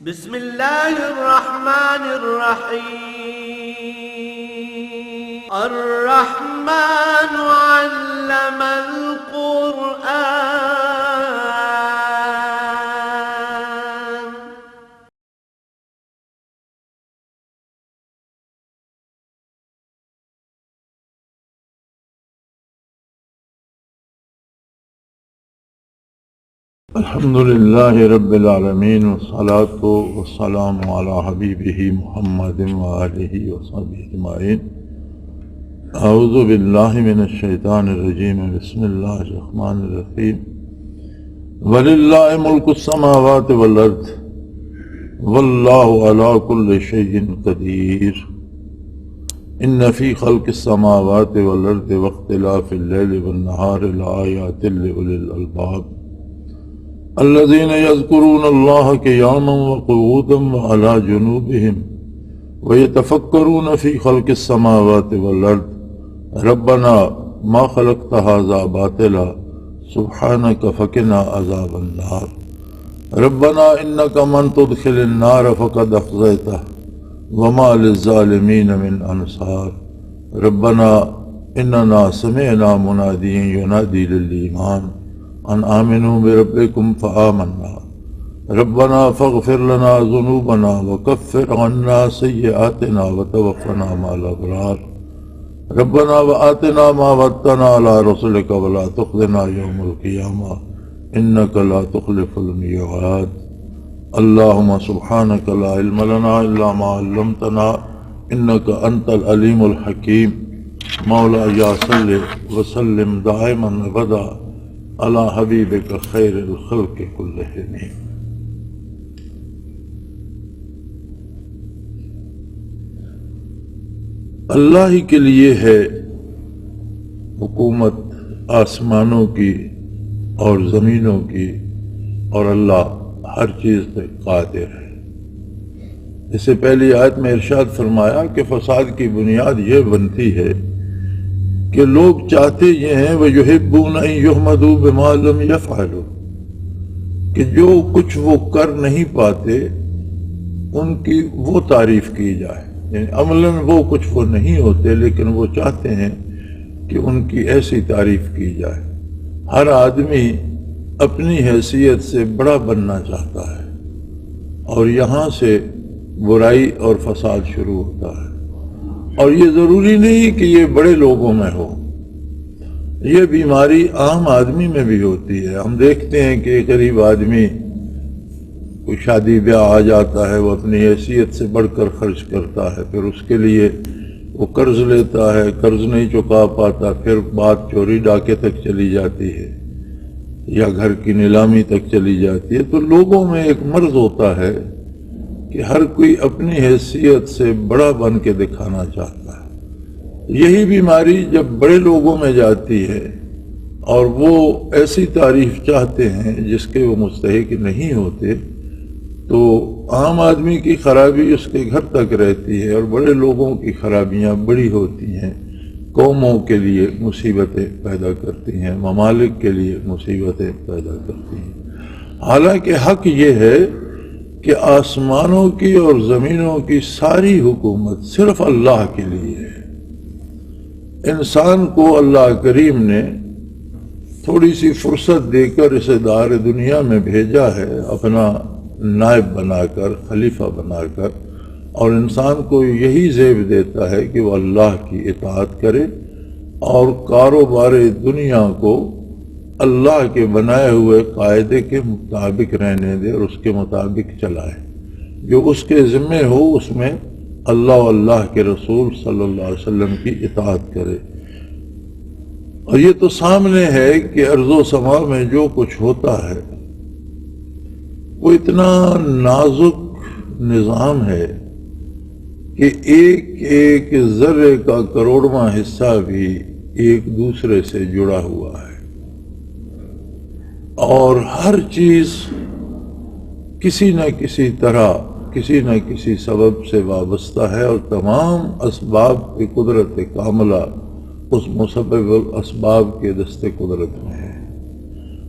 بسم الله الرحمن الرحيم. الرحمن علم القرآن. الحمد لله رب العالمين والصلاة والسلام على حبيبه محمد وآله وصحبه أجمعين. أعوذ بالله من الشيطان الرجيم. بسم الله الرحمن الرحيم. ولله ملك السماوات والأرض والله على كل شيء قدير. إن في خلق السماوات والأرض واختلاف الليل والنهار لآيات لأولي الألباب الذين يذكرون الله قياما وقعودا وعلى جنوبهم ويتفكرون في خلق السماوات والأرض ربنا ما خلقت هذا باطلا سبحانك فقنا عذاب النار. ربنا إنك من تدخل النار فقد أخزيته وما للظالمين من أنصار. ربنا إننا سمعنا مناديا ينادي للإيمان أن آمنوا بربكم فآمنا. ربنا فاغفر لنا ذنوبنا وكفر عنا سيئاتنا وتوفنا مع الأبرار. ربنا وآتنا ما وعدتنا على رسلك ولا تخزنا يوم القيامة إنك لا تخلف الميعاد. اللهم سبحانك لا علم لنا إلا ما علمتنا إنك أنت العليم الحكيم. مولاي صل وسلم دائما أبدا على حبیبک خیر الخلق کلہم. اللہ ہی کے لیے ہے حکومت آسمانوں کی اور زمینوں کی، اور اللہ ہر چیز پہ قادر ہے. اس سے پہلی آیت میں ارشاد فرمایا کہ فساد کی بنیاد یہ بنتی ہے کہ لوگ چاہتے یہ ہیں وَيُحِبُّونَ أَن يُحْمَدُوا بِمَا لَمْ يَفْعَلُوا، کہ جو کچھ وہ کر نہیں پاتے ان کی وہ تعریف کی جائے. یعنی عملاً وہ کچھ وہ نہیں ہوتے لیکن وہ چاہتے ہیں کہ ان کی ایسی تعریف کی جائے. ہر آدمی اپنی حیثیت سے بڑا بننا چاہتا ہے اور یہاں سے برائی اور فساد شروع ہوتا ہے. اور یہ ضروری نہیں کہ یہ بڑے لوگوں میں ہو، یہ بیماری عام آدمی میں بھی ہوتی ہے. ہم دیکھتے ہیں کہ ایک غریب آدمی کوئی شادی بیاہ آ جاتا ہے، وہ اپنی حیثیت سے بڑھ کر خرچ کرتا ہے، پھر اس کے لیے وہ قرض لیتا ہے، قرض نہیں چکا پاتا، پھر بات چوری ڈاکے تک چلی جاتی ہے یا گھر کی نیلامی تک چلی جاتی ہے. تو لوگوں میں ایک مرض ہوتا ہے کہ ہر کوئی اپنی حیثیت سے بڑا بن کے دکھانا چاہتا ہے. یہی بیماری جب بڑے لوگوں میں جاتی ہے اور وہ ایسی تعریف چاہتے ہیں جس کے وہ مستحق نہیں ہوتے، تو عام آدمی کی خرابی اس کے گھر تک رہتی ہے اور بڑے لوگوں کی خرابیاں بڑی ہوتی ہیں، قوموں کے لیے مصیبتیں پیدا کرتی ہیں، ممالک کے لیے مصیبتیں پیدا کرتی ہیں. حالانکہ حق یہ ہے کہ آسمانوں کی اور زمینوں کی ساری حکومت صرف اللہ کے لیے ہے. انسان کو اللہ کریم نے تھوڑی سی فرصت دے کر اسے دار دنیا میں بھیجا ہے، اپنا نائب بنا کر، خلیفہ بنا کر، اور انسان کو یہی زیب دیتا ہے کہ وہ اللہ کی اطاعت کرے اور کاروبار دنیا کو اللہ کے بنائے ہوئے قاعدے کے مطابق رہنے دے اور اس کے مطابق چلائے. جو اس کے ذمہ ہو اس میں اللہ و اللہ کے رسول صلی اللہ علیہ وسلم کی اطاعت کرے. اور یہ تو سامنے ہے کہ ارض و سما میں جو کچھ ہوتا ہے وہ اتنا نازک نظام ہے کہ ایک ایک ذرے کا کروڑواں حصہ بھی ایک دوسرے سے جڑا ہوا ہے، اور ہر چیز کسی نہ کسی طرح کسی نہ کسی سبب سے وابستہ ہے، اور تمام اسباب کی قدرت کاملہ اس مسبب الاسباب کے دست قدرت میں ہے. اور یہ تو سامنے ہے کہ ارض و سما میں جو کچھ ہوتا ہے وہ اتنا نازک نظام ہے کہ ایک ایک ذرے کا کروڑواں حصہ بھی ایک دوسرے سے جڑا ہوا ہے، اور ہر چیز کسی نہ کسی طرح کسی نہ کسی سبب سے وابستہ ہے، اور تمام اسباب کی قدرت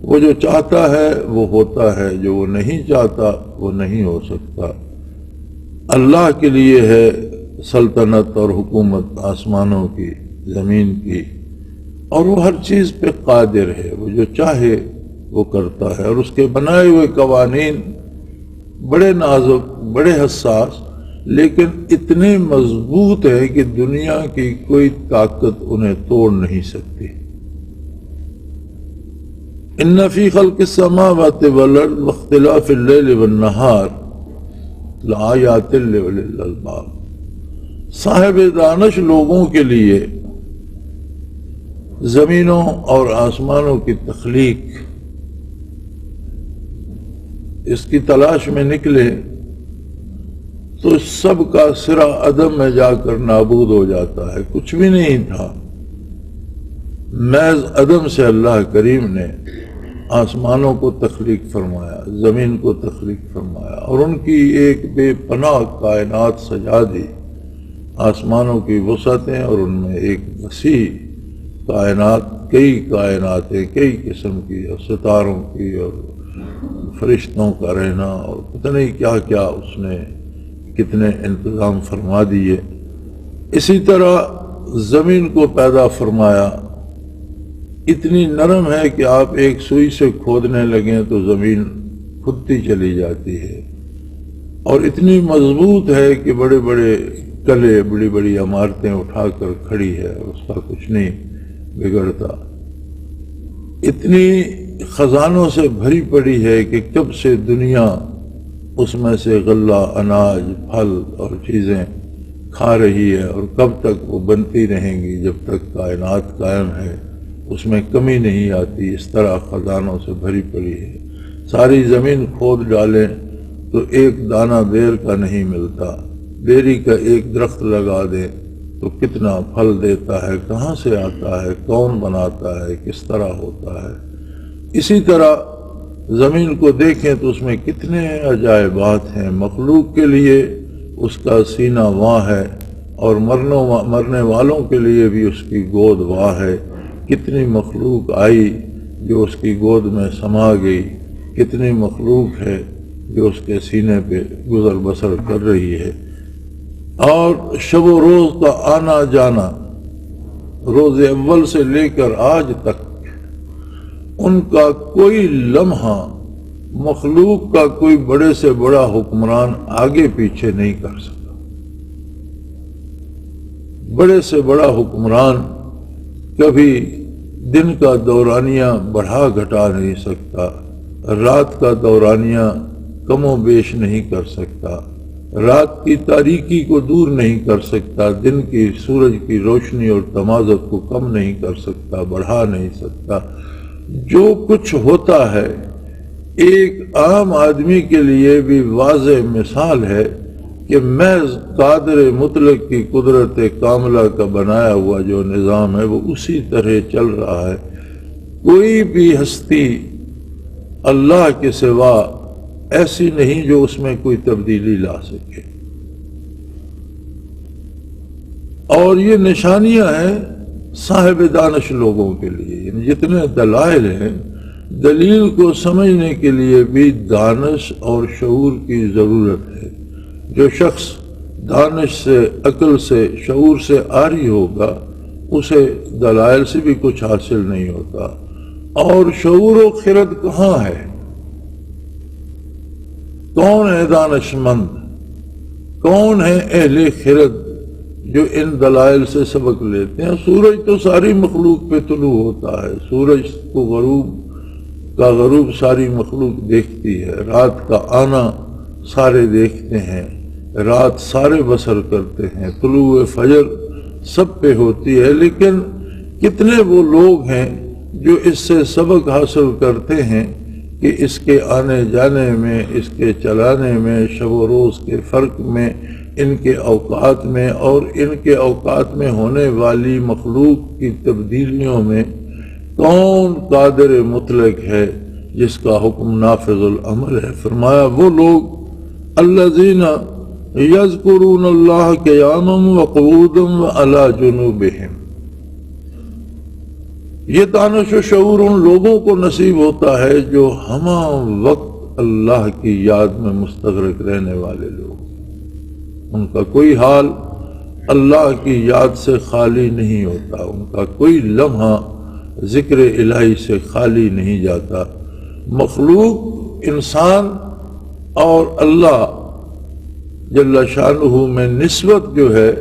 وہ جو چاہتا ہے وہ ہوتا ہے، جو وہ نہیں چاہتا وہ نہیں ہو سکتا۔ اللہ کے لیے ہے سلطنت اور حکومت آسمانوں کی، زمین کی، اور وہ ہر چیز پہ قادر ہے، وہ جو چاہے وہ کرتا ہے، اور اس کے بنائے ہوئے قوانین بڑے نازک، بڑے حساس، لیکن اتنے مضبوط ہے کہ دنیا کی کوئی طاقت انہیں توڑ نہیں سکتی۔ ان فی خلق السماوات والارض واختلاف اللیل والنہار لآیات لأولی الالباب، صاحب دانش لوگوں کے لیے زمینوں اور آسمانوں کی تخلیق، اس کی تلاش میں نکلے تو سب کا سرا عدم میں جا کر نابود ہو جاتا ہے، کچھ بھی نہیں تھا، محض عدم سے اللہ کریم نے آسمانوں کو تخلیق فرمایا، زمین کو تخلیق فرمایا، اور ان کی ایک بے پناہ کائنات سجا دی، آسمانوں کی وسعتیں، اور ان میں ایک وسیع کائنات، کئی کائناتیں، کئی قسم کی، اور ستاروں کی، اور فرشتوں کا رہنا، اور پتہ نہیں کیا کیا اس نے کتنے انتظام فرما دیے۔ اسی طرح زمین کو پیدا فرمایا، اتنی نرم ہے کہ آپ ایک سوئی سے کھودنے لگیں تو زمین کھدتی چلی جاتی ہے، اور اتنی مضبوط ہے کہ بڑے بڑے قلعے، بڑی بڑی عمارتیں اٹھا کر کھڑی ہے، اس کا کچھ نہیں بگڑتا، اتنی خزانوں سے بھری پڑی ہے کہ کب سے دنیا اس میں سے غلہ، اناج، پھل اور چیزیں کھا رہی ہے، اور کب تک وہ بنتی رہیں گی جب تک کائنات قائم ہے، اس میں کمی نہیں آتی، اس طرح خزانوں سے بھری پڑی ہے۔ ساری زمین کھود ڈالیں تو ایک دانہ بیر کا نہیں ملتا، بیری کا ایک درخت لگا دیں تو کتنا پھل دیتا ہے، کہاں سے آتا ہے، کون بناتا ہے، کس طرح ہوتا ہے۔ اسی طرح زمین کو دیکھیں تو اس میں کتنے عجائبات ہیں، مخلوق کے لیے اس کا سینہ واں ہے، اور مرنے والوں کے لیے بھی اس کی گود واں ہے۔ کتنی مخلوق آئی جو اس کی گود میں سما گئی، کتنی مخلوق ہے جو اس کے سینے پہ گزر بسر کر رہی ہے، اور شب و روز کا آنا جانا، روز اول سے لے کر آج تک ان کا کوئی لمحہ، مخلوق کا کوئی بڑے سے بڑا حکمران آگے پیچھے نہیں کر سکتا۔ بڑے سے بڑا حکمران کبھی دن کا دورانیہ بڑھا گھٹا نہیں سکتا، رات کا دورانیہ کم و بیش نہیں کر سکتا، رات کی تاریکی کو دور نہیں کر سکتا، دن کی سورج کی روشنی اور تمازت کو کم نہیں کر سکتا، بڑھا نہیں سکتا۔ جو کچھ ہوتا ہے ایک عام آدمی کے لیے بھی واضح مثال ہے کہ محض قادر مطلق کی قدرت کاملہ کا بنایا ہوا جو نظام ہے وہ اسی طرح چل رہا ہے۔ کوئی بھی ہستی اللہ کے سوا ایسی نہیں جو اس میں کوئی تبدیلی لا سکے، اور یہ نشانیاں ہیں صاحب دانش لوگوں کے لیے، یعنی جتنے دلائل ہیں، دلیل کو سمجھنے کے لیے بھی دانش اور شعور کی ضرورت ہے۔ جو شخص دانش سے، عقل سے، شعور سے عاری ہوگا اسے دلائل سے بھی کچھ حاصل نہیں ہوتا۔ اور شعور و خرد کہاں ہے؟ کون ہے دانش مند؟ کون ہے اہل خرد جو ان دلائل سے سبق لیتے ہیں؟ سورج تو ساری مخلوق پہ طلوع ہوتا ہے، سورج کو غروب ساری مخلوق دیکھتی ہے، رات کا آنا سارے دیکھتے ہیں، رات سارے بسر کرتے ہیں، طلوع فجر سب پہ ہوتی ہے، لیکن کتنے وہ لوگ ہیں جو اس سے سبق حاصل کرتے ہیں کہ اس کے آنے جانے میں، اس کے چلانے میں، شب و روز کے فرق میں، ان کے اوقات میں، اور ان کے اوقات میں ہونے والی مخلوق کی تبدیلیوں میں کون قادر مطلق ہے جس کا حکم نافذ العمل ہے؟ فرمایا وہ لوگ الذین یذکرون اللہ قیاما وقعودا وعلی جنوبہم، یہ دانش و شعور ان لوگوں کو نصیب ہوتا ہے جو ہمہ وقت اللہ کی یاد میں مستغرق رہنے والے لوگ، ان کا کوئی حال اللہ کی یاد سے خالی نہیں ہوتا، ان کا کوئی لمحہ ذکر الہی سے خالی نہیں جاتا۔ مخلوق انسان اور اللہ جل شانہ میں نسبت جو ہے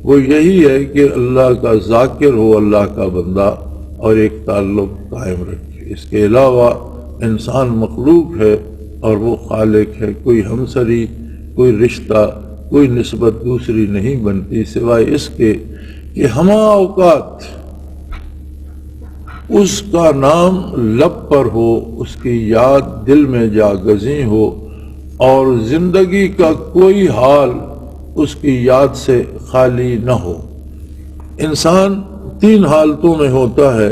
وہ یہی ہے کہ اللہ کا ذاکر ہو، اللہ کا بندہ، اور ایک تعلق قائم رکھے۔ اس کے علاوہ انسان مخلوق ہے اور وہ خالق ہے، کوئی ہمسری، کوئی رشتہ، کوئی نسبت دوسری نہیں بنتی سوائے اس کے کہ ہمہ اوقات اس کا نام لب پر ہو، اس کی یاد دل میں جاگزیں ہو، اور زندگی کا کوئی حال اس کی یاد سے خالی نہ ہو۔ انسان تین حالتوں میں ہوتا ہے،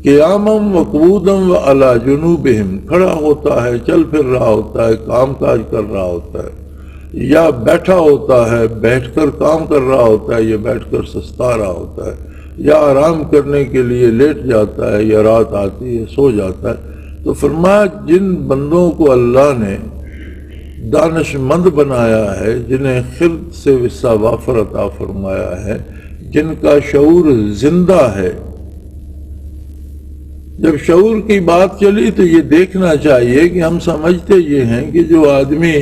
قیامم و قعودم و علی جنوبہم، کھڑا ہوتا ہے، چل پھر رہا ہوتا ہے، کام کاج کر رہا ہوتا ہے، یا بیٹھا ہوتا ہے، بیٹھ کر کام کر رہا ہوتا ہے، یا بیٹھ کر سستا رہا ہوتا ہے، یا آرام کرنے کے لیے لیٹ جاتا ہے، یا رات آتی ہے سو جاتا ہے۔ تو فرمایا جن بندوں کو اللہ نے دانش مند بنایا ہے، جنہیں خرد سے وسع وافر عطا فرمایا ہے، جن کا شعور زندہ ہے، جب شعور کی بات چلی تو یہ دیکھنا چاہیے کہ ہم سمجھتے یہ ہیں کہ جو آدمی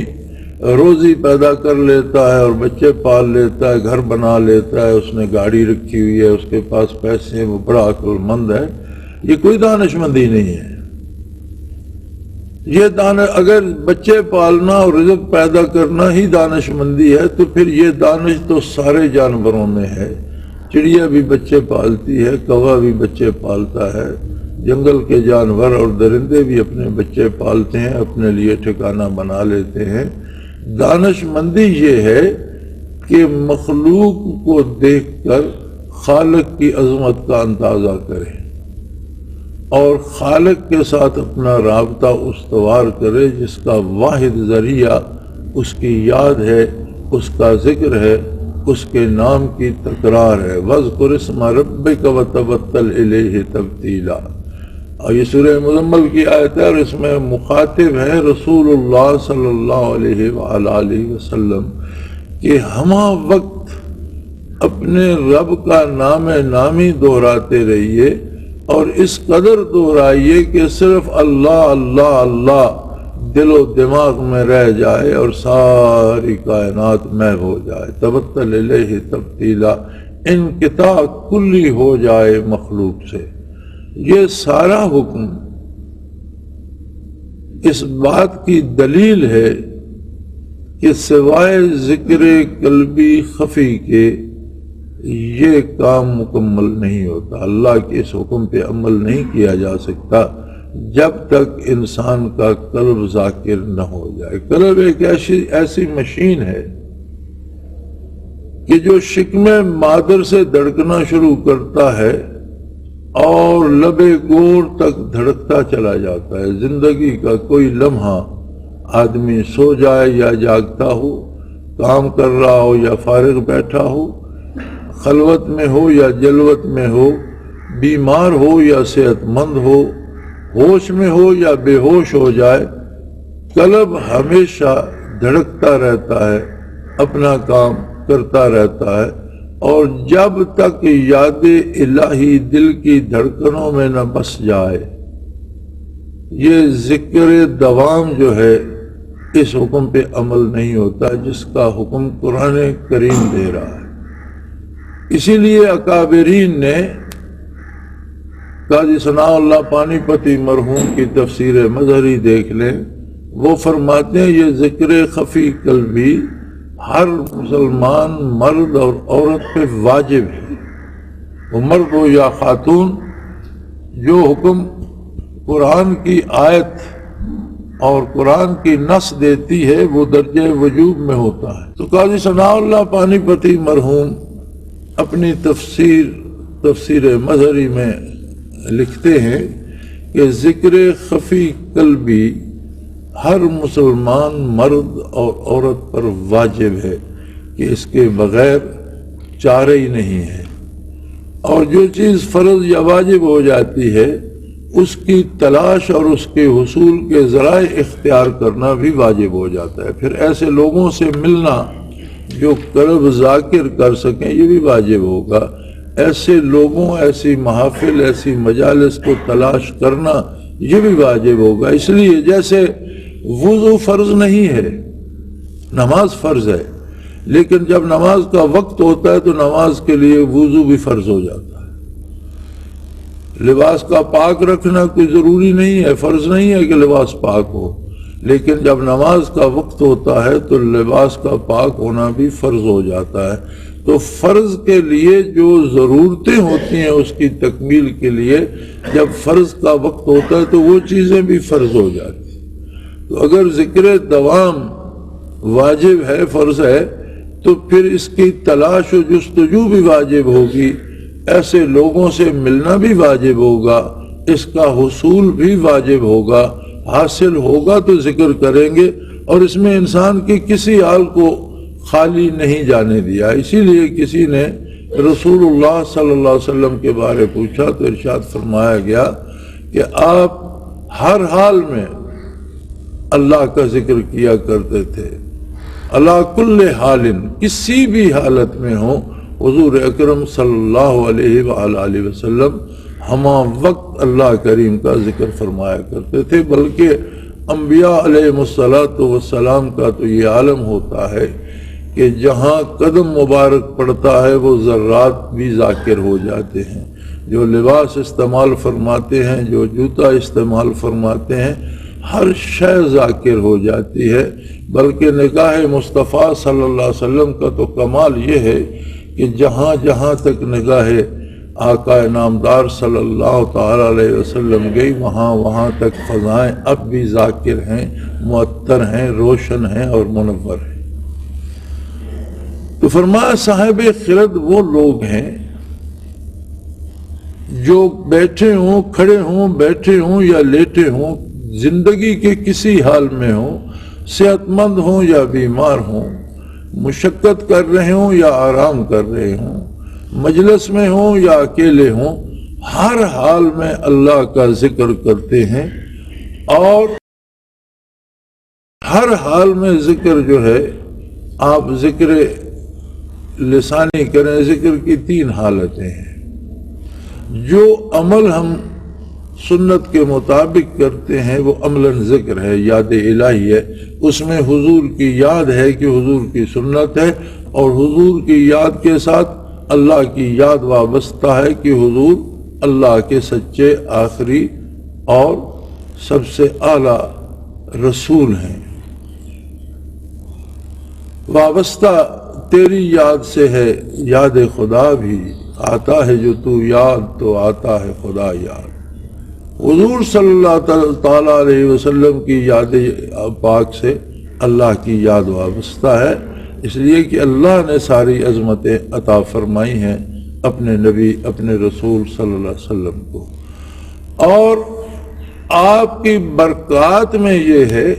روزی پیدا کر لیتا ہے اور بچے پال لیتا ہے، گھر بنا لیتا ہے، اس نے گاڑی رکھی ہوئی ہے، اس کے پاس پیسے ہیں، وہ بڑا عقل مند ہے، یہ کوئی دانش مندی نہیں ہے۔ یہ اگر بچے پالنا اور رزق پیدا کرنا ہی دانش مندی ہے تو پھر یہ دانش تو سارے جانوروں میں ہے۔ چڑیا بھی بچے پالتی ہے، کوا بھی بچے پالتا ہے، جنگل کے جانور اور درندے بھی اپنے بچے پالتے ہیں، اپنے لیے ٹھکانہ بنا لیتے ہیں۔ دانش مندی یہ ہے کہ مخلوق کو دیکھ کر خالق کی عظمت کا اندازہ کرے اور خالق کے ساتھ اپنا رابطہ استوار کرے، جس کا واحد ذریعہ اس کی یاد ہے، اس کا ذکر ہے، اس کے نام کی تکرار ہے۔ وَاذْكُرِ اسْمَ رَبِّكَ وَتَبَتَّلْ إِلَيْهِ تَبْتِيلًا۔ اور یہ سورہ مزمل کی آیت ہے اور اس میں مخاطب ہے رسول اللہ صلی اللہ علیہ وآلہ وسلم کہ ہمہ وقت اپنے رب کا نام نامی دہراتے رہیے اور اس قدر دہرائیے کہ صرف اللہ اللہ اللہ دل و دماغ میں رہ جائے اور ساری کائنات محو ہو جائے۔ تبتل الیہ تبتیلا، انقطاع کلی ہو جائے مخلوق سے۔ یہ سارا حکم اس بات کی دلیل ہے کہ سوائے ذکر قلبی خفی کے یہ کام مکمل نہیں ہوتا۔ اللہ کے اس حکم پہ عمل نہیں کیا جا سکتا جب تک انسان کا قلب ذاکر نہ ہو جائے۔ قلب ایک ایسی مشین ہے کہ جو شکم مادر سے دھڑکنا شروع کرتا ہے اور لب گور تک دھڑکتا چلا جاتا ہے۔ زندگی کا کوئی لمحہ آدمی سو جائے یا جاگتا ہو، کام کر رہا ہو یا فارغ بیٹھا ہو، خلوت میں ہو یا جلوت میں ہو، بیمار ہو یا صحت مند ہو، ہوش میں ہو یا بے ہوش ہو جائے، قلب ہمیشہ دھڑکتا رہتا ہے، اپنا کام کرتا رہتا ہے، اور جب تک یاد الہی دل کی دھڑکنوں میں نہ بس جائے، یہ ذکر دوام جو ہے اس حکم پہ عمل نہیں ہوتا جس کا حکم قرآن کریم دے رہا ہے۔ اسی لیے اکابرین نے، قاضی ثناء اللہ پانی پتی مرحوم کی تفسیر مظہری دیکھ لیں، وہ فرماتے ہیں یہ ذکر خفی قلبی ہر مسلمان مرد اور عورت پہ واجب ہے، وہ مرد ہو یا خاتون۔ جو حکم قرآن کی آیت اور قرآن کی نص دیتی ہے وہ درجہ وجوب میں ہوتا ہے۔ تو قاضی ثناء اللہ پانی پتی مرحوم اپنی تفسیر مظہری میں لکھتے ہیں کہ ذکر خفی قلبی ہر مسلمان مرد اور عورت پر واجب ہے کہ اس کے بغیر چارہ ہی نہیں ہے۔ اور جو چیز فرض یا واجب ہو جاتی ہے اس کی تلاش اور اس کے حصول کے ذرائع اختیار کرنا بھی واجب ہو جاتا ہے۔ پھر ایسے لوگوں سے ملنا جو قلب ذاکر کر سکیں یہ بھی واجب ہوگا۔ ایسے لوگوں، ایسی محافل، ایسی مجالس کو تلاش کرنا یہ بھی واجب ہوگا۔ اس لیے جیسے وضو فرض نہیں ہے، نماز فرض ہے، لیکن جب نماز کا وقت ہوتا ہے تو نماز کے لیے وضو بھی فرض ہو جاتا ہے۔ لباس کا پاک رکھنا کوئی ضروری نہیں ہے، فرض نہیں ہے کہ لباس پاک ہو، لیکن جب نماز کا وقت ہوتا ہے تو لباس کا پاک ہونا بھی فرض ہو جاتا ہے۔ تو فرض کے لیے جو ضرورتیں ہوتی ہیں اس کی تکمیل کے لیے جب فرض کا وقت ہوتا ہے تو وہ چیزیں بھی فرض ہو جاتی ہیں۔ تو اگر ذکر دوام واجب ہے، فرض ہے، تو پھر اس کی تلاش و جستجو بھی واجب ہوگی، ایسے لوگوں سے ملنا بھی واجب ہوگا، اس کا حصول بھی واجب ہوگا۔ حاصل ہوگا تو ذکر کریں گے، اور اس میں انسان کی کسی حال کو خالی نہیں جانے دیا۔ اسی لیے کسی نے رسول اللہ صلی اللہ علیہ وسلم کے بارے پوچھا تو ارشاد فرمایا گیا کہ آپ ہر حال میں اللہ کا ذکر کیا کرتے تھے، علی کل حال، کسی بھی حالت میں ہو حضور اکرم صلی اللہ علیہ وآلہ وسلم ہمہ وقت اللہ کریم کا ذکر فرمایا کرتے تھے۔ بلکہ انبیاء علیہ السلام کا تو یہ عالم ہوتا ہے کہ جہاں قدم مبارک پڑتا ہے وہ ذرات بھی ذاکر ہو جاتے ہیں، جو لباس استعمال فرماتے ہیں، جو جوتا استعمال فرماتے ہیں، ہر شے ذاکر ہو جاتی ہے۔ بلکہ نگاہ مصطفیٰ صلی اللہ علیہ وسلم کا تو کمال یہ ہے کہ جہاں جہاں تک نگاہ آقا نامدار صلی اللہ تعالی علیہ وسلم گئی وہاں وہاں تک فضائیں اب بھی ذاکر ہیں، معطر ہیں، روشن ہیں اور منور ہیں۔ تو فرمایا صاحب خرد وہ لوگ ہیں جو بیٹھے ہوں، کھڑے ہوں، بیٹھے ہوں یا لیٹے ہوں، زندگی کے کسی حال میں ہوں، صحت مند ہوں یا بیمار ہوں، مشقت کر رہے ہوں یا آرام کر رہے ہوں، مجلس میں ہوں یا اکیلے ہوں، ہر حال میں اللہ کا ذکر کرتے ہیں۔ اور ہر حال میں ذکر جو ہے آپ ذکر لسانی کریں۔ ذکر کی 3 حالتیں ہیں۔ جو عمل ہم سنت کے مطابق کرتے ہیں وہ عملاً ذکر ہے، یاد الہی ہے، اس میں حضور کی یاد ہے کہ حضور کی سنت ہے، اور حضور کی یاد کے ساتھ اللہ کی یاد وابستہ ہے کہ حضور اللہ کے سچے آخری اور سب سے اعلیٰ رسول ہیں۔ وابستہ تیری یاد سے ہے یاد خدا بھی، آتا ہے جو تو یاد تو آتا ہے خدا یاد۔ حضور صلی اللہ تعالیٰ علیہ وسلم کی یاد پاک سے اللہ کی یاد وابستہ ہے، اس لیے کہ اللہ نے ساری عظمتیں عطا فرمائی ہیں اپنے نبی، اپنے رسول صلی اللہ علیہ وسلم کو۔ اور آپ کی برکات میں یہ ہے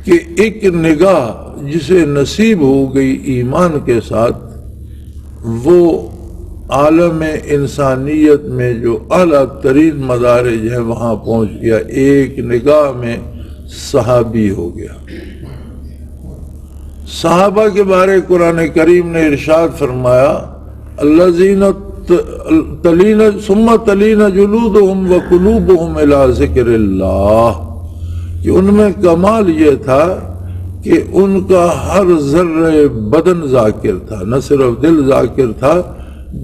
کہ ایک نگاہ جسے نصیب ہو گئی ایمان کے ساتھ، وہ عالم انسانیت میں جو اعلیٰ ترین مدارج ہیں وہاں پہنچ گیا، ایک نگاہ میں صحابی ہو گیا۔ صحابہ کے بارے قرآن کریم نے ارشاد فرمایا، الذین ثم تلین جلودہم وقلوبہم الی ذکر اللہ، کہ ان میں کمال یہ تھا کہ ان کا ہر ذرہ بدن ذاکر تھا، نہ صرف دل ذاکر تھا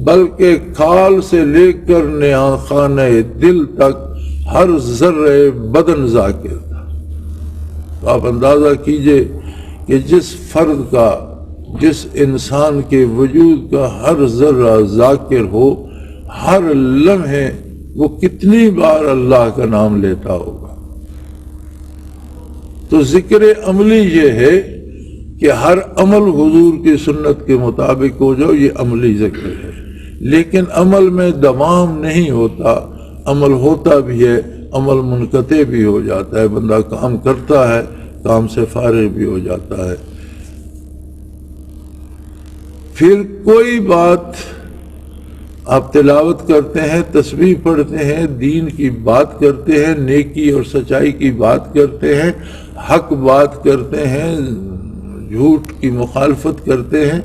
بلکہ کھال سے لے کر نیاں خانہ دل تک ہر ذرہ بدن ذاکر تھا۔ تو آپ اندازہ کیجئے کہ جس فرد کا، جس انسان کے وجود کا ہر ذرہ ذاکر ہو، ہر لمحے وہ کتنی بار اللہ کا نام لیتا ہوگا۔ تو ذکر عملی یہ ہے کہ ہر عمل حضور کی سنت کے مطابق ہو جاؤ، یہ عملی ذکر ہے۔ لیکن عمل میں دوام نہیں ہوتا، عمل ہوتا بھی ہے، عمل منقطع بھی ہو جاتا ہے، بندہ کام کرتا ہے، کام سے فارغ بھی ہو جاتا ہے۔ پھر کوئی بات آپ تلاوت کرتے ہیں، تسبیح پڑھتے ہیں، دین کی بات کرتے ہیں، نیکی اور سچائی کی بات کرتے ہیں، حق بات کرتے ہیں، جھوٹ کی مخالفت کرتے ہیں،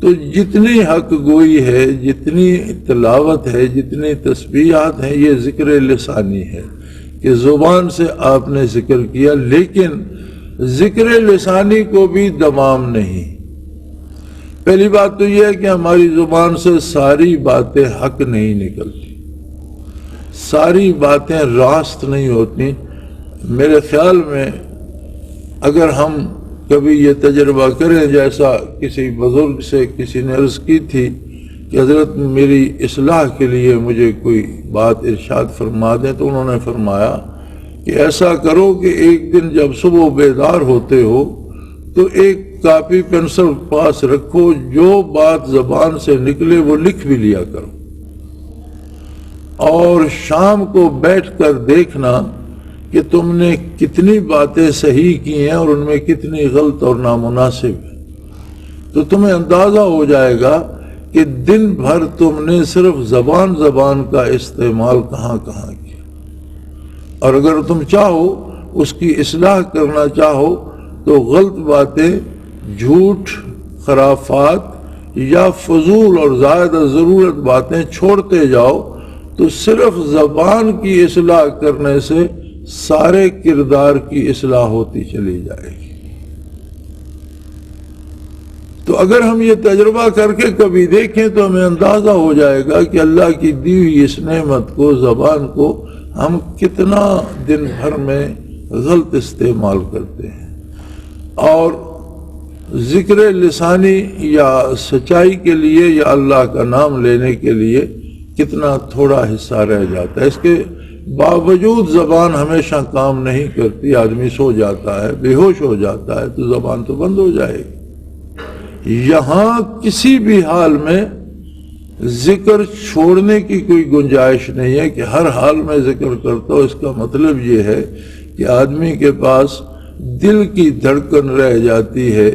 تو جتنی حق گوئی ہے، جتنی تلاوت ہے، جتنی تسبیحات ہیں، یہ ذکر لسانی ہے کہ زبان سے آپ نے ذکر کیا، لیکن ذکر لسانی کو بھی دوام نہیں۔ پہلی بات تو یہ ہے کہ ہماری زبان سے ساری باتیں حق نہیں نکلتی، ساری باتیں راست نہیں ہوتی۔ میرے خیال میں اگر ہم کبھی یہ تجربہ کریں، جیسا کسی بزرگ سے کسی نے عرض کی تھی کہ حضرت میری اصلاح کے لیے مجھے کوئی بات ارشاد فرما دیں، تو انہوں نے فرمایا کہ ایسا کرو کہ ایک دن جب صبح بیدار ہوتے ہو تو ایک کاپی پینسل پاس رکھو، جو بات زبان سے نکلے وہ لکھ بھی لیا کرو، اور شام کو بیٹھ کر دیکھنا کہ تم نے کتنی باتیں صحیح کی ہیں اور ان میں کتنی غلط اور نامناسب ہیں، تو تمہیں اندازہ ہو جائے گا کہ دن بھر تم نے صرف زبان کا استعمال کہاں کہاں کیا۔ اور اگر تم چاہو اس کی اصلاح کرنا چاہو تو غلط باتیں، جھوٹ، خرافات یا فضول اور زائدہ ضرورت باتیں چھوڑتے جاؤ، تو صرف زبان کی اصلاح کرنے سے سارے کردار کی اصلاح ہوتی چلی جائے گی۔ تو اگر ہم یہ تجربہ کر کے کبھی دیکھیں تو ہمیں اندازہ ہو جائے گا کہ اللہ کی دی ہوئی اس نعمت کو، زبان کو، ہم کتنا دن بھر میں غلط استعمال کرتے ہیں، اور ذکر لسانی یا سچائی کے لیے یا اللہ کا نام لینے کے لیے کتنا تھوڑا حصہ رہ جاتا ہے۔ اس کے باوجود زبان ہمیشہ کام نہیں کرتی، آدمی سو جاتا ہے، بے ہوش ہو جاتا ہے، تو زبان تو بند ہو جائے گی۔ یہاں کسی بھی حال میں ذکر چھوڑنے کی کوئی گنجائش نہیں ہے کہ ہر حال میں ذکر کرتا ہوں۔ اس کا مطلب یہ ہے کہ آدمی کے پاس دل کی دھڑکن رہ جاتی ہے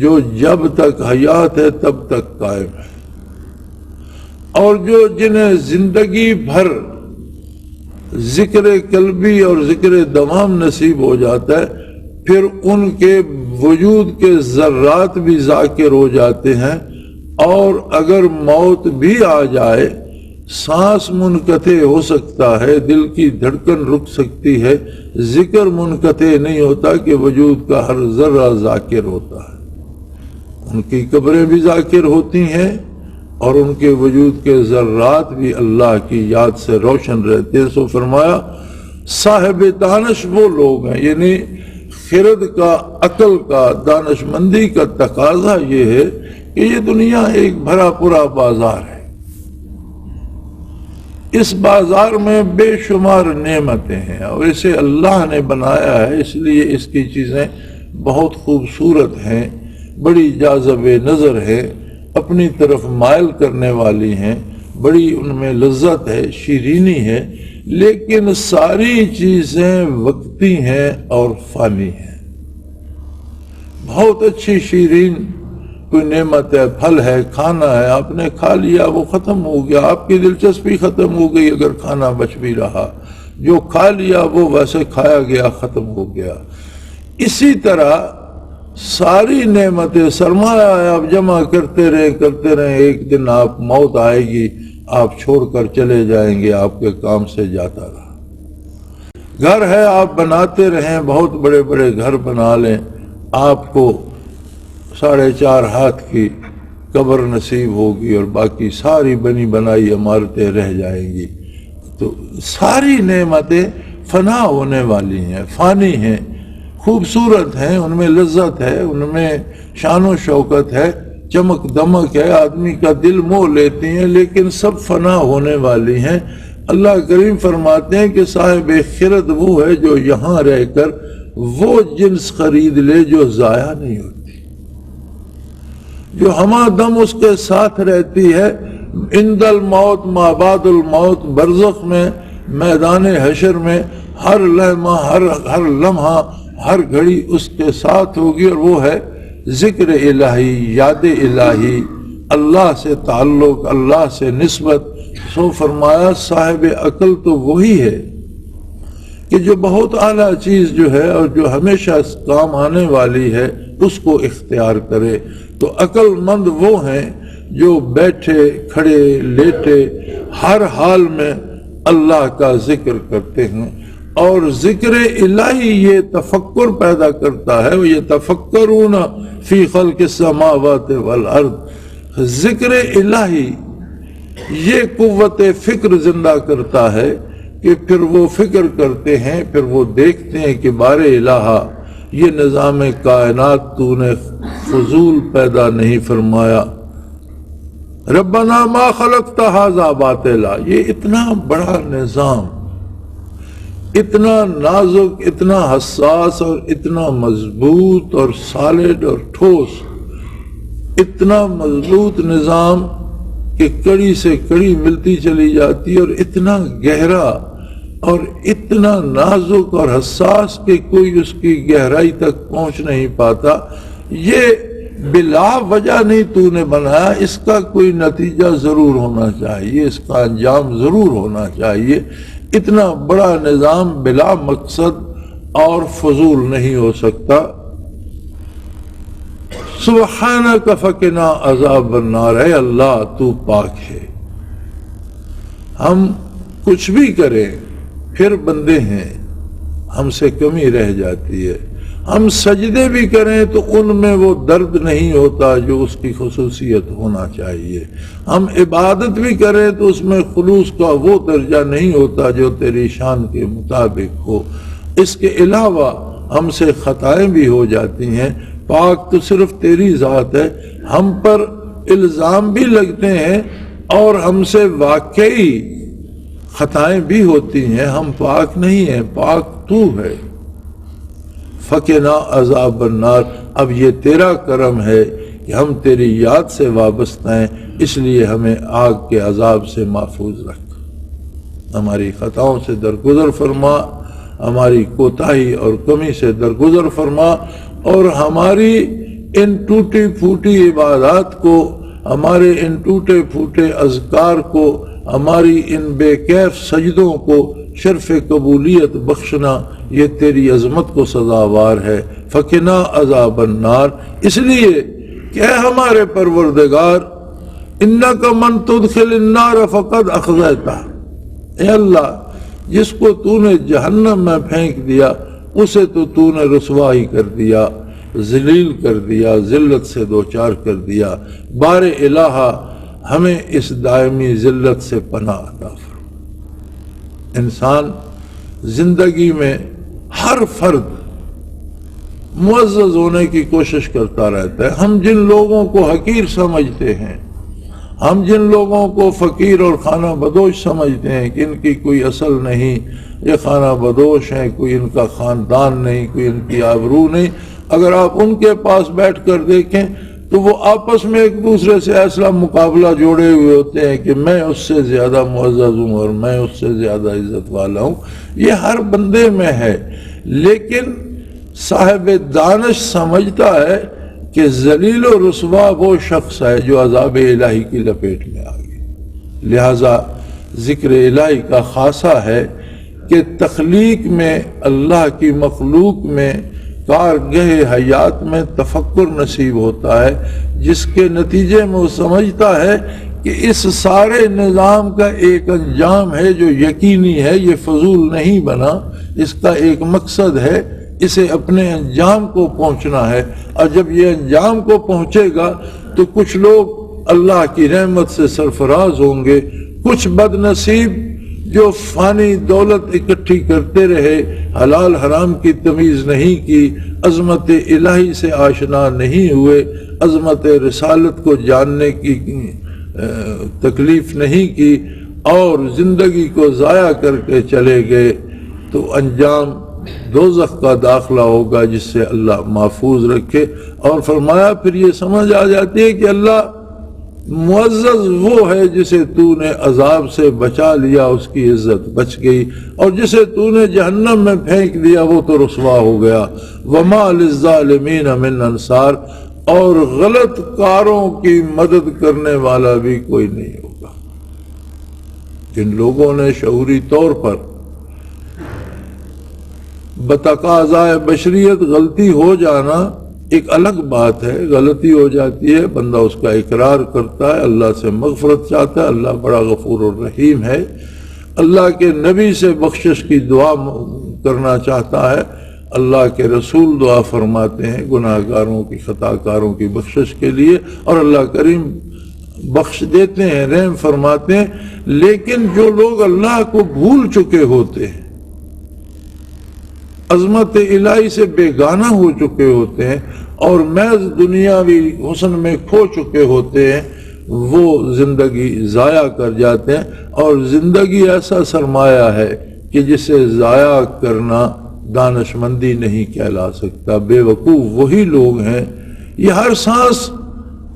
جو جب تک حیات ہے تب تک قائم ہے، اور جنہیں زندگی بھر ذکر قلبی اور ذکر دوام نصیب ہو جاتا ہے، پھر ان کے وجود کے ذرات بھی ذاکر ہو جاتے ہیں، اور اگر موت بھی آ جائے، سانس منقطع ہو سکتا ہے، دل کی دھڑکن رک سکتی ہے، ذکر منقطع نہیں ہوتا کہ وجود کا ہر ذرہ ذاکر ہوتا ہے۔ ان کی قبریں بھی ذاکر ہوتی ہیں اور ان کے وجود کے ذرات بھی اللہ کی یاد سے روشن رہتے ہیں۔ سو فرمایا صاحب دانش وہ لوگ ہیں، یعنی خرد کا، عقل کا، دانش مندی کا تقاضا یہ ہے کہ یہ دنیا ایک بھرا پورا بازار ہے، اس بازار میں بے شمار نعمتیں ہیں، اور اسے اللہ نے بنایا ہے، اس لیے اس کی چیزیں بہت خوبصورت ہیں، بڑی جاذب نظر ہے، اپنی طرف مائل کرنے والی ہیں، بڑی ان میں لذت ہے، شیرینی ہے، لیکن ساری چیزیں وقتی ہیں اور فانی ہیں۔ بہت اچھی شیرین کوئی نعمت ہے، پھل ہے، کھانا ہے، آپ نے کھا لیا وہ ختم ہو گیا، آپ کی دلچسپی ختم ہو گئی اگر کھانا بچ بھی رہا، جو کھا لیا وہ ویسے کھایا گیا، ختم ہو گیا۔ اسی طرح ساری نعمتیں، سرمایہ ہے، آپ جمع کرتے رہیں، ایک دن آپ موت آئے گی، آپ چھوڑ کر چلے جائیں گے، آپ کے کام سے جاتا رہا۔ گھر ہے، آپ بناتے رہیں، بہت بڑے بڑے گھر بنا لیں، آپ کو 4.5 ہاتھ کی قبر نصیب ہوگی اور باقی ساری بنی بنائی عمارتیں رہ جائیں گی۔ تو ساری نعمتیں فنا ہونے والی ہیں، فانی ہیں، خوبصورت ہیں، ان میں لذت ہے، ان میں شان و شوکت ہے، چمک دمک ہے، آدمی کا دل موہ لیتی ہیں، لیکن سب فنا ہونے والی ہیں۔ اللہ کریم فرماتے ہیں کہ صاحب خرد وہ ہے جو یہاں رہ کر وہ جنس خرید لے جو ضائع نہیں ہوتی، جو ہمہ دم اس کے ساتھ رہتی ہے، عند الموت ما بعد الموت، برزخ میں، میدان حشر میں، ہر لمحہ ہر لمحہ ہر گھڑی اس کے ساتھ ہوگی، اور وہ ہے ذکر الہی، یاد الہی، اللہ سے تعلق، اللہ سے نسبت، سو فرمایا صاحب عقل تو وہی ہے کہ جو بہت اعلیٰ چیز جو ہے اور جو ہمیشہ کام آنے والی ہے اس کو اختیار کرے۔ تو عقل مند وہ ہیں جو بیٹھے کھڑے لیٹے ہر حال میں اللہ کا ذکر کرتے ہیں، اور ذکر الہی یہ تفکر پیدا کرتا ہے، یہ تفکرون فی خلق السماوات والارض، ذکر الہی یہ قوت فکر زندہ کرتا ہے کہ پھر وہ فکر کرتے ہیں، پھر وہ دیکھتے ہیں کہ بار الہا یہ نظام کائنات تو نے فضول پیدا نہیں فرمایا، ربنا ما خلقت ھذا باطلا، یہ اتنا بڑا نظام، اتنا نازک، اتنا حساس اور اتنا مضبوط اور سالڈ اور ٹھوس، اتنا مضبوط نظام کہ کڑی سے کڑی ملتی چلی جاتی اور اتنا گہرا اور اتنا نازک اور حساس کہ کوئی اس کی گہرائی تک پہنچ نہیں پاتا، یہ بلا وجہ نہیں تو نے بنایا، اس کا کوئی نتیجہ ضرور ہونا چاہیے، اس کا انجام ضرور ہونا چاہیے۔ اتنا بڑا نظام بلا مقصد اور فضول نہیں ہو سکتا۔ سبحانک فقنا عذاب النار، اے اللہ تو پاک ہے، ہم کچھ بھی کریں پھر بندے ہیں، ہم سے کمی رہ جاتی ہے، ہم سجدے بھی کریں تو ان میں وہ درد نہیں ہوتا جو اس کی خصوصیت ہونا چاہیے، ہم عبادت بھی کریں تو اس میں خلوص کا وہ درجہ نہیں ہوتا جو تیری شان کے مطابق ہو۔ اس کے علاوہ ہم سے خطائیں بھی ہو جاتی ہیں، پاک تو صرف تیری ذات ہے، ہم پر الزام بھی لگتے ہیں اور ہم سے واقعی خطائیں بھی ہوتی ہیں، ہم پاک نہیں ہیں، پاک تو ہے۔ فقنا عذاب النار، اب یہ تیرا کرم ہے کہ ہم تیری یاد سے وابستہ ہیں، اس لیے ہمیں آگ کے عذاب سے محفوظ رکھ، ہماری خطاؤں سے درگزر فرما، ہماری کوتاہی اور کمی سے درگزر فرما، اور ہماری ان ٹوٹی پھوٹی عبادات کو، ہمارے ان ٹوٹے پھوٹے اذکار کو، ہماری ان بے کیف سجدوں کو شرف قبولیت بخشنا، یہ تیری عظمت کو سزاوار ہے۔ فقنا عذاب النار، اس لیے کہ اے ہمارے پروردگار، انک من تدخل النار فقد اخزیتہ، اے اللہ جس کو تو نے جہنم میں پھینک دیا اسے تو نے رسوائی کر دیا، ذلیل کر دیا، ذلت سے دوچار کر دیا۔ بار الہا ہمیں اس دائمی ذلت سے پناہ عطا فرما۔ انسان زندگی میں ہر فرد معزز ہونے کی کوشش کرتا رہتا ہے، ہم جن لوگوں کو حقیر سمجھتے ہیں، ہم جن لوگوں کو فقیر اور خانہ بدوش سمجھتے ہیں کہ ان کی کوئی اصل نہیں، یہ خانہ بدوش ہیں، کوئی ان کا خاندان نہیں، کوئی ان کی آبرو نہیں، اگر آپ ان کے پاس بیٹھ کر دیکھیں تو وہ آپس میں ایک دوسرے سے ایسا مقابلہ جوڑے ہوئے ہوتے ہیں کہ میں اس سے زیادہ معزز ہوں اور میں اس سے زیادہ عزت والا ہوں، یہ ہر بندے میں ہے۔ لیکن صاحب دانش سمجھتا ہے کہ ذلیل و رسوا وہ شخص ہے جو عذاب الہی کی لپیٹ میں آ گیا۔ لہذا ذکر الہی کا خاصہ ہے کہ تخلیق میں، اللہ کی مخلوق میں، کارگہ حیات میں تفکر نصیب ہوتا ہے، جس کے نتیجے میں وہ سمجھتا ہے کہ اس سارے نظام کا ایک انجام ہے جو یقینی ہے، یہ فضول نہیں بنا، اس کا ایک مقصد ہے، اسے اپنے انجام کو پہنچنا ہے، اور جب یہ انجام کو پہنچے گا تو کچھ لوگ اللہ کی رحمت سے سرفراز ہوں گے، کچھ بد نصیب جو فانی دولت اکٹھی کرتے رہے، حلال حرام کی تمیز نہیں کی، عظمت الہی سے آشنا نہیں ہوئے، عظمت رسالت کو جاننے کی تکلیف نہیں کی اور زندگی کو ضائع کر کے چلے گئے، تو انجام دوزخ کا داخلہ ہوگا، جس سے اللہ محفوظ رکھے۔ اور فرمایا پھر یہ سمجھ آ جاتی ہے کہ اللہ معزز وہ ہے جسے تو نے عذاب سے بچا لیا، اس کی عزت بچ گئی، اور جسے تو نے جہنم میں پھینک دیا وہ تو رسوا ہو گیا۔ وما للظالمین من انصار، اور غلط کاروں کی مدد کرنے والا بھی کوئی نہیں ہوگا۔ جن لوگوں نے شعوری طور پر بتقاضائے بشریت غلطی ہو جانا ایک الگ بات ہے، غلطی ہو جاتی ہے، بندہ اس کا اقرار کرتا ہے، اللہ سے مغفرت چاہتا ہے، اللہ بڑا غفور الرحیم ہے، اللہ کے نبی سے بخشش کی دعا کرنا چاہتا ہے، اللہ کے رسول دعا فرماتے ہیں گناہ گاروں کی، خطا کاروں کی بخشش کے لیے، اور اللہ کریم بخش دیتے ہیں، رحم فرماتے ہیں۔ لیکن جو لوگ اللہ کو بھول چکے ہوتے ہیں، عظمت الہی سے بیگانہ ہو چکے ہوتے ہیں اور محض دنیاوی حسن میں کھو چکے ہوتے ہیں، وہ زندگی ضائع کر جاتے ہیں۔ اور زندگی ایسا سرمایہ ہے کہ جسے ضائع کرنا دانش مندی نہیں کہلا سکتا، بے وقوف وہی لوگ ہیں۔ یہ ہر سانس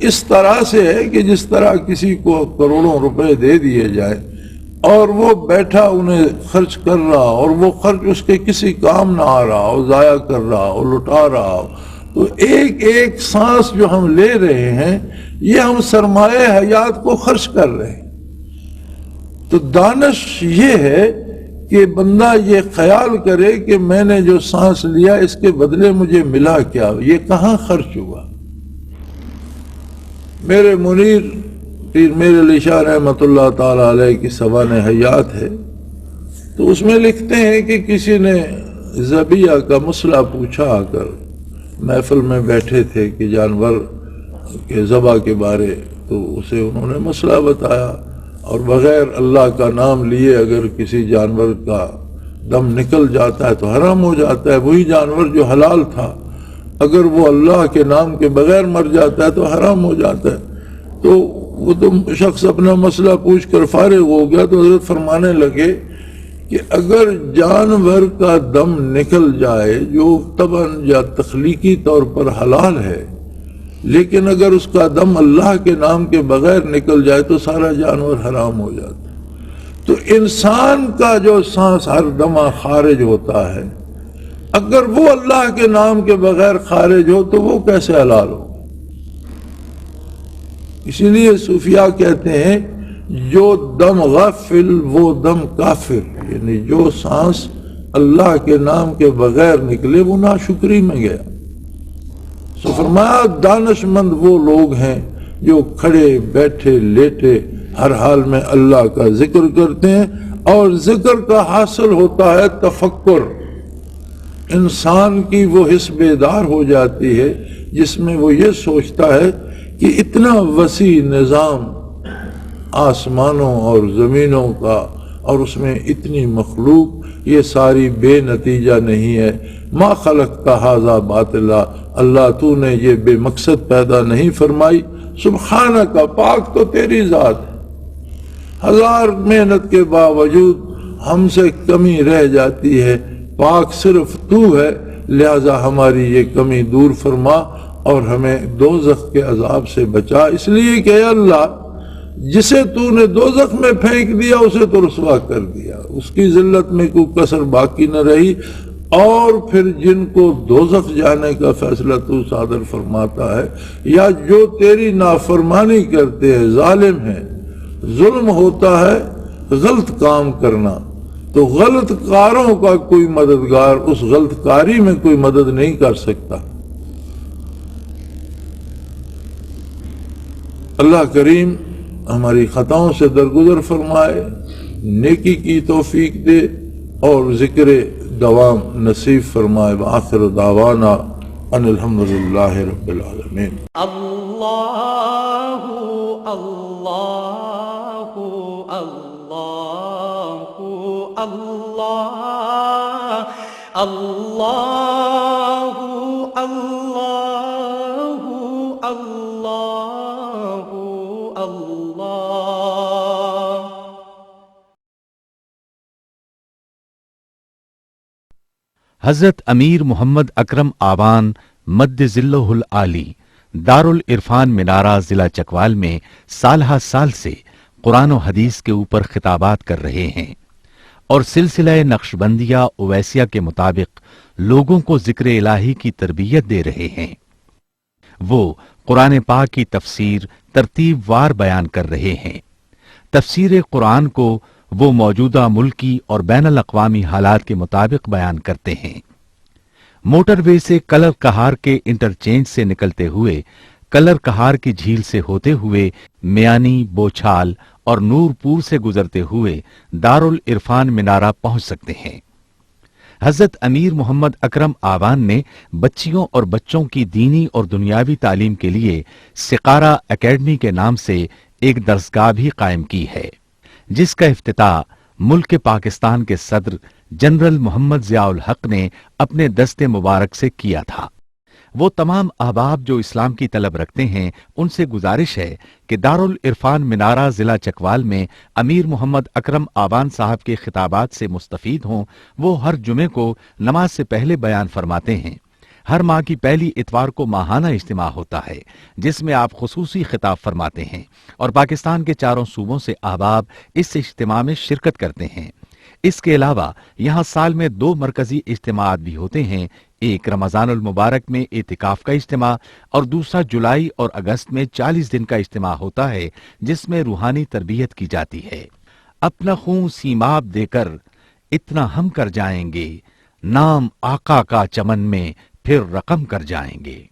اس طرح سے ہے کہ جس طرح کسی کو کروڑوں روپے دے دیے جائیں اور وہ بیٹھا انہیں خرچ کر رہا، اور وہ خرچ اس کے کسی کام نہ آ رہا ہو، ضائع کر رہا ہو، لٹا رہا ہو، تو ایک ایک سانس جو ہم لے رہے ہیں یہ ہم سرمایہ حیات کو خرچ کر رہے ہیں۔ تو دانش یہ ہے کہ بندہ یہ خیال کرے کہ میں نے جو سانس لیا اس کے بدلے مجھے ملا کیا، یہ کہاں خرچ ہوا۔ میرے منیر پیر میر علی شاہ رحمۃ اللہ تعالی علیہ کی سوانح حیات ہے، تو اس میں لکھتے ہیں کہ کسی نے ذبیحہ کا مسئلہ پوچھا آ کر، محفل میں بیٹھے تھے کہ جانور کے ذبح کے بارے، تو اسے انہوں نے مسئلہ بتایا، اور بغیر اللہ کا نام لیے اگر کسی جانور کا دم نکل جاتا ہے تو حرام ہو جاتا ہے، وہی جانور جو حلال تھا اگر وہ اللہ کے نام کے بغیر مر جاتا ہے تو حرام ہو جاتا ہے۔ تو وہ تو شخص اپنا مسئلہ پوچھ کر فارغ ہو گیا، تو حضرت فرمانے لگے کہ اگر جانور کا دم نکل جائے جو طبعاً یا تخلیقی طور پر حلال ہے، لیکن اگر اس کا دم اللہ کے نام کے بغیر نکل جائے تو سارا جانور حرام ہو جاتا ہے۔ تو انسان کا جو سانس ہر دمہ خارج ہوتا ہے، اگر وہ اللہ کے نام کے بغیر خارج ہو تو وہ کیسے حلال ہو۔ اسی لیے صوفیاء کہتے ہیں جو دم غافل وہ دم کافر، یعنی جو سانس اللہ کے نام کے بغیر نکلے وہ ناشکری میں گیا۔ سو فرمایا دانش مند وہ لوگ ہیں جو کھڑے بیٹھے لیٹے ہر حال میں اللہ کا ذکر کرتے ہیں، اور ذکر کا حاصل ہوتا ہے تفکر، انسان کی وہ حس بیدار ہو جاتی ہے جس میں وہ یہ سوچتا ہے کہ اتنا وسیع نظام آسمانوں اور زمینوں کا اور اس میں اتنی مخلوق، یہ ساری بے نتیجہ نہیں ہے۔ ما خلقت ھذا باطلا، اللہ تو نے یہ بے مقصد پیدا نہیں فرمائی، سبحانک، پاک تو تیری ذات ہے، ہزار محنت کے باوجود ہم سے کمی رہ جاتی ہے، پاک صرف تو ہے، لہذا ہماری یہ کمی دور فرما اور ہمیں دوزخ کے عذاب سے بچا، اس لیے کہ اے اللہ جسے تو نے دوزخ میں پھینک دیا اسے تو رسوا کر دیا، اس کی ذلت میں کوئی کسر باقی نہ رہی، اور پھر جن کو دوزخ جانے کا فیصلہ تو صادر فرماتا ہے یا جو تیری نافرمانی کرتے ہیں، ظالم ہیں، ظلم ہوتا ہے غلط کام کرنا، تو غلط کاروں کا کوئی مددگار اس غلط کاری میں کوئی مدد نہیں کر سکتا۔ اللہ کریم ہماری خطاؤں سے درگزر فرمائے، نیکی کی توفیق دے اور ذکر دوام نصیب فرمائے۔ وآخر دعوانا ان الحمدللہ رب العالمین۔ اللہ اللہ اللہ اللہ اللہ اللہ اللہ اللہ۔ حضرت امیر محمد اکرم آوان مد ذلہ العالی دارالعرفان منارہ ضلع چکوال میں سالہ سال سے قرآن و حدیث کے اوپر خطابات کر رہے ہیں اور سلسلہ نقشبندیہ اویسیہ کے مطابق لوگوں کو ذکر الہی کی تربیت دے رہے ہیں۔ وہ قرآن پاک کی تفسیر ترتیب وار بیان کر رہے ہیں۔ تفسیر قرآن کو وہ موجودہ ملکی اور بین الاقوامی حالات کے مطابق بیان کرتے ہیں۔ موٹر وے سے کلر کہار کے انٹرچینج سے نکلتے ہوئے، کلر کہار کی جھیل سے ہوتے ہوئے، میانی، بوچھال اور نور پور سے گزرتے ہوئے دارالعرفان منارہ پہنچ سکتے ہیں۔ حضرت امیر محمد اکرم آوان نے بچیوں اور بچوں کی دینی اور دنیاوی تعلیم کے لیے سقارہ اکیڈمی کے نام سے ایک درسگاہ بھی قائم کی ہے، جس کا افتتاح ملک پاکستان کے صدر جنرل محمد ضیاء الحق نے اپنے دست مبارک سے کیا تھا۔ وہ تمام احباب جو اسلام کی طلب رکھتے ہیں ان سے گزارش ہے کہ دارالعرفان منارہ ضلع چکوال میں امیر محمد اکرم آوان صاحب کے خطابات سے مستفید ہوں۔ وہ ہر جمعے کو نماز سے پہلے بیان فرماتے ہیں۔ ہر ماہ کی پہلی اتوار کو ماہانہ اجتماع ہوتا ہے جس میں آپ خصوصی خطاب فرماتے ہیں اور پاکستان کے چاروں صوبوں سے احباب اس اجتماع میں شرکت کرتے ہیں۔ اس کے علاوہ یہاں سال میں 2 مرکزی اجتماعات بھی ہوتے ہیں، ایک رمضان المبارک میں اعتکاف کا اجتماع اور دوسرا جولائی اور اگست میں 40 دن کا اجتماع ہوتا ہے جس میں روحانی تربیت کی جاتی ہے۔ اپنا خون سیماب دے کر اتنا ہم کر جائیں گے، نام آقا کا چمن میں پھر رقم کر جائیں گے۔